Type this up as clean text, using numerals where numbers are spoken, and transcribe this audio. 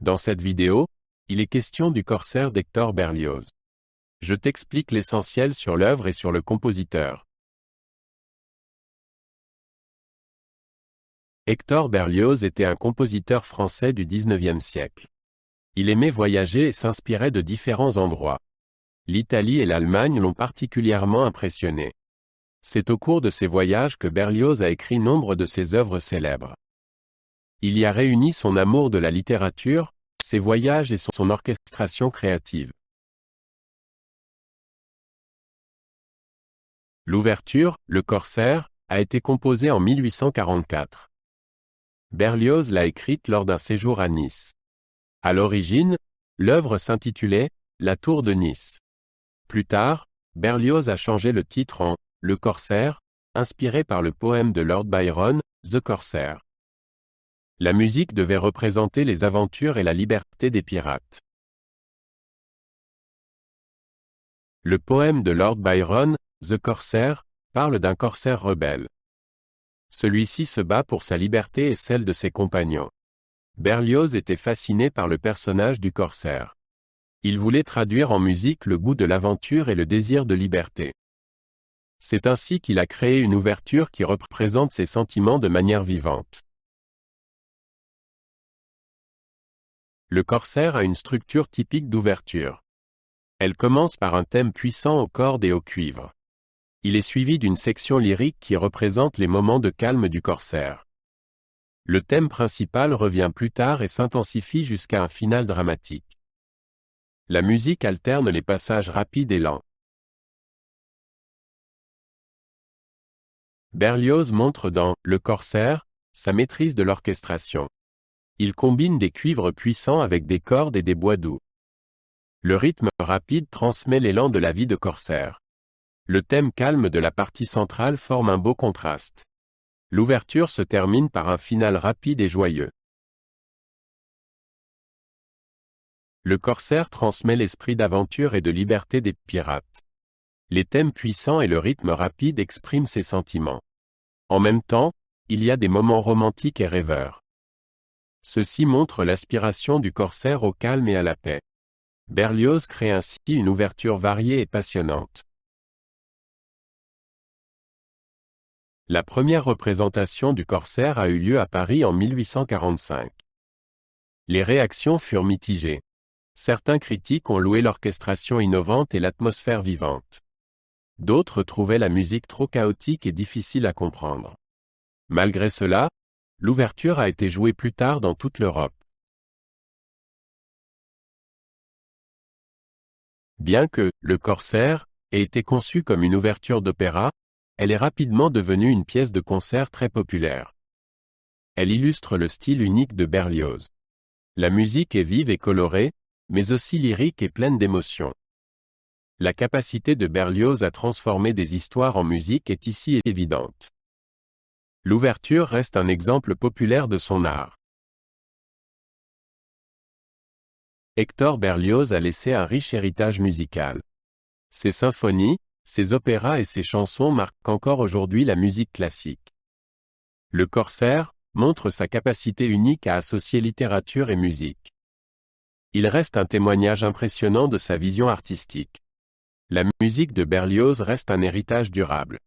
Dans cette vidéo, il est question du Corsaire d'Hector Berlioz. Je t'explique l'essentiel sur l'œuvre et sur le compositeur. Hector Berlioz était un compositeur français du XIXe siècle. Il aimait voyager et s'inspirait de différents endroits. L'Italie et l'Allemagne l'ont particulièrement impressionné. C'est au cours de ces voyages que Berlioz a écrit nombre de ses œuvres célèbres. Il y a réuni son amour de la littérature, ses voyages et son orchestration créative. L'ouverture, le Corsaire, a été composée en 1844. Berlioz l'a écrite lors d'un séjour à Nice. À l'origine, l'œuvre s'intitulait « La Tour de Nice ». Plus tard, Berlioz a changé le titre en « Le Corsaire », inspiré par le poème de Lord Byron, The Corsair. La musique devait représenter les aventures et la liberté des pirates. Le poème de Lord Byron, The Corsair, parle d'un corsaire rebelle. Celui-ci se bat pour sa liberté et celle de ses compagnons. Berlioz était fasciné par le personnage du corsaire. Il voulait traduire en musique le goût de l'aventure et le désir de liberté. C'est ainsi qu'il a créé une ouverture qui représente ses sentiments de manière vivante. Le corsaire a une structure typique d'ouverture. Elle commence par un thème puissant aux cordes et au cuivre. Il est suivi d'une section lyrique qui représente les moments de calme du corsaire. Le thème principal revient plus tard et s'intensifie jusqu'à un final dramatique. La musique alterne les passages rapides et lents. Berlioz montre dans « Le Corsaire » sa maîtrise de l'orchestration. Il combine des cuivres puissants avec des cordes et des bois doux. Le rythme rapide transmet l'élan de la vie de corsaire. Le thème calme de la partie centrale forme un beau contraste. L'ouverture se termine par un final rapide et joyeux. Le corsaire transmet l'esprit d'aventure et de liberté des pirates. Les thèmes puissants et le rythme rapide expriment ses sentiments. En même temps, il y a des moments romantiques et rêveurs. Ceci montre l'aspiration du corsaire au calme et à la paix. Berlioz crée ainsi une ouverture variée et passionnante. La première représentation du Corsaire a eu lieu à Paris en 1845. Les réactions furent mitigées. Certains critiques ont loué l'orchestration innovante et l'atmosphère vivante. D'autres trouvaient la musique trop chaotique et difficile à comprendre. Malgré cela, l'ouverture a été jouée plus tard dans toute l'Europe. Bien que « Le Corsaire » ait été conçu comme une ouverture d'opéra, elle est rapidement devenue une pièce de concert très populaire. Elle illustre le style unique de Berlioz. La musique est vive et colorée, mais aussi lyrique et pleine d'émotions. La capacité de Berlioz à transformer des histoires en musique est ici évidente. L'ouverture reste un exemple populaire de son art. Hector Berlioz a laissé un riche héritage musical. Ses symphonies, ses opéras et ses chansons marquent encore aujourd'hui la musique classique. Le Corsaire montre sa capacité unique à associer littérature et musique. Il reste un témoignage impressionnant de sa vision artistique. La musique de Berlioz reste un héritage durable.